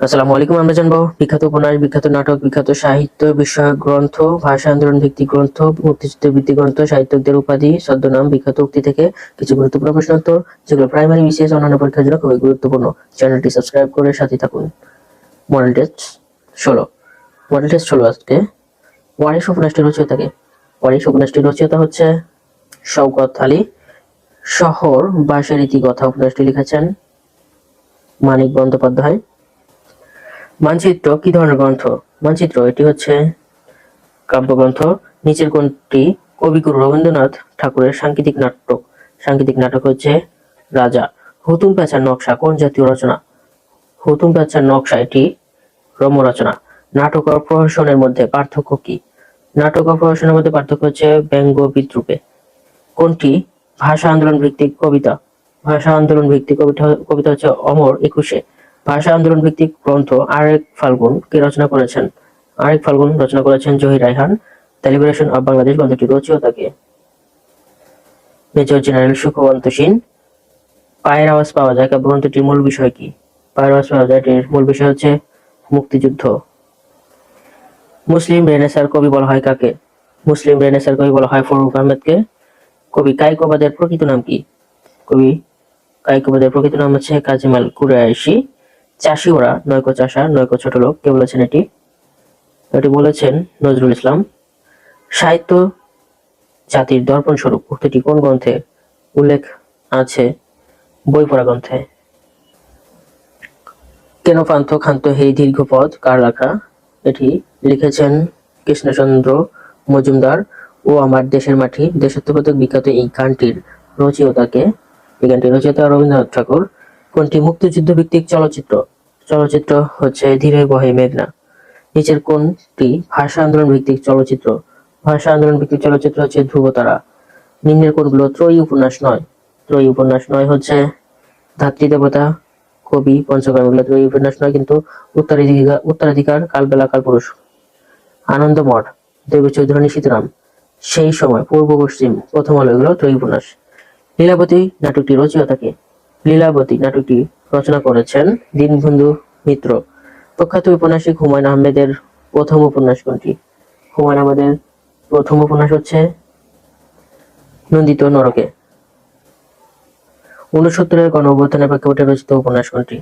আসসালামু আলাইকুম। আমরা জানবো বিখ্যাত উপন্যাস, বিখ্যাত নাটক, বিখ্যাত সাহিত্য বিষয়ক গ্রন্থ, ভাষা আন্দোলন ভিত্তিক গ্রন্থ, মুক্তিযুদ্ধ ভিত্তিক গ্রন্থ, সাহিত্যিকদের উপাধি, ছদ্মনাম, বিখ্যাত উক্তি থেকে কিছু গুরুত্বপূর্ণ প্রশ্ন উত্তর, যেগুলো প্রাইমারি, বিসিএস, অন্যান্য পরীক্ষার জন্য খুবই গুরুত্বপূর্ণ। চ্যানেলটি সাবস্ক্রাইব করে সাথে থাকুন। Model test 16। মডেল টেস্ট 16 আজকে। ওয়ারিশ উপন্যাসটির রচয়িতাকে। ওয়ারিশ উপন্যাসটির রচয়িতা হচ্ছে শওকত আলী। শহর বাঁশের ইতিকথা উপন্যাসটি লিখেছেন মানিক বন্দ্যোপাধ্যায়। মানচিত্র কি ধরনের গ্রন্থ? মানচিত্র এটি হচ্ছে কাব্যগ্রন্থ। নিচের কোনটি কবিগুরু রবীন্দ্রনাথ ঠাকুরের সাংকেতিক নাটক? সাংকেতিক নাটক হচ্ছে রাজা। হুতুম প্যাঁচার নকশা কোন জাতীয় রচনা? হুতুম প্যাঁচার নকশা এটি রম্য রচনা। নাটক ও প্রহসনের মধ্যে পার্থক্য কি? নাটক ও প্রহসনের মধ্যে পার্থক্য হচ্ছে ব্যঙ্গ বিদ্রূপে। কোনটি ভাষা আন্দোলন ভিত্তিক কবিতা? ভাষা আন্দোলন ভিত্তিক কবিতা হচ্ছে অমর একুশে। ভাষা আন্দোলন ভিত্তিক গ্রন্থ আরেক ফাল্গুন কে রচনা করেছেন? আরেক ফাল্গুন রচনা করেছেন Zahir Raihan. The liberation of Bangladesh গ্রন্থটির রচয়িতাকে? Major general Sukhwant Singh. পায়ের আওয়াজ পাওয়া যায় কাব্যগ্রন্থটির মূল বিষয় কি? পায়ের আওয়াজ পাওয়া যায় এটির মূল বিষয় হচ্ছে মুক্তিযুদ্ধ। মুসলিম রেনেসাঁর কবি বলা হয় কাকে? মুসলিম রেনেসাঁর কবি বলা হয় ফরুক আহমেদকে। কবি কায়কোবাদের প্রকৃত নাম কি? কবি কায়কোবাদের প্রকৃত নাম হচ্ছে কাজীমাল কুরাইশি। চাষি ওরা নয়কো চাষা নয়কো ছোট লোক, কে বলেছেন এটি? এটি বলেছেন নজরুল ইসলাম। সাহিত্য জাতির দর্পণ স্বরূপ উক্তিটি কোন গ্রন্থে উল্লেখ আছে? বই পড়া গ্রন্থে। কেন পান্থ ক্ষান্ত হে দীর্ঘ পথ কার লেখা? এটি লিখেছেন কৃষ্ণচন্দ্র মজুমদার। ও আমার দেশের মাটি দেশাত্মবোধক বিখ্যাত এই গানটির রচয়িতাকে? এই গানটির রচয়িতা রবীন্দ্রনাথ ঠাকুর। কোনটি মুক্তিযুদ্ধ ভিত্তিক চলচ্চিত্র? চলচ্চিত্র হচ্ছে ধীরে বহে মেঘনা। নিচের কোনটি ভাষা আন্দোলন ভিত্তিক চলচ্চিত্র? ভাষা আন্দোলন ভিত্তিক চলচ্চিত্র হচ্ছে ধ্রুবতারা। নিম্নের কোনগুলো ত্রয়ী উপন্যাস নয়? ত্রয়ী উপন্যাস নয় হচ্ছে ধাত্রী দেবতা, কবি, পঞ্চগ্রাম, এগুলো ত্রয়ী উপন্যাস নয়। কিন্তু উত্তরাধিকার, কালবেলা, কালপুরুষ, আনন্দমঠ, দেবী চৌধুরানী সীতারাম, সেই সময়, পূর্ব পশ্চিম, প্রথম আলো, এগুলো ত্রয়ী উপন্যাস। লীলাবতী নাটকটি রচয়িতাকে? লীলাবতী নাটকটি রচনা করেছেন দীনবন্ধু মিত্র। প্রখ্যাত ঔপন্যাসিক হুমায়ুন আহমেদের প্রথম উপন্যাস কোনটি? হুমায়ুন আহমেদের প্রথম উপন্যাস হচ্ছে নন্দিত নরকে। 69-এর গণঅভ্যুত্থানের প্রেক্ষাপটে রচিত উপন্যাস কোনটি?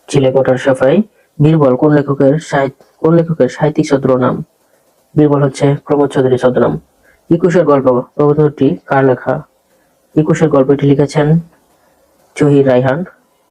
চিলেকোঠার সাফাই। বীরবল কোন লেখকের সাহিত্যিক ছদ্মনাম? বীরবল হচ্ছে প্রমোদ চৌধুরীর ছদ্মনাম। একুশের গল্প প্রবন্ধটি কার লেখা? একুশের গল্পটি লিখেছেন জহির রায়হান।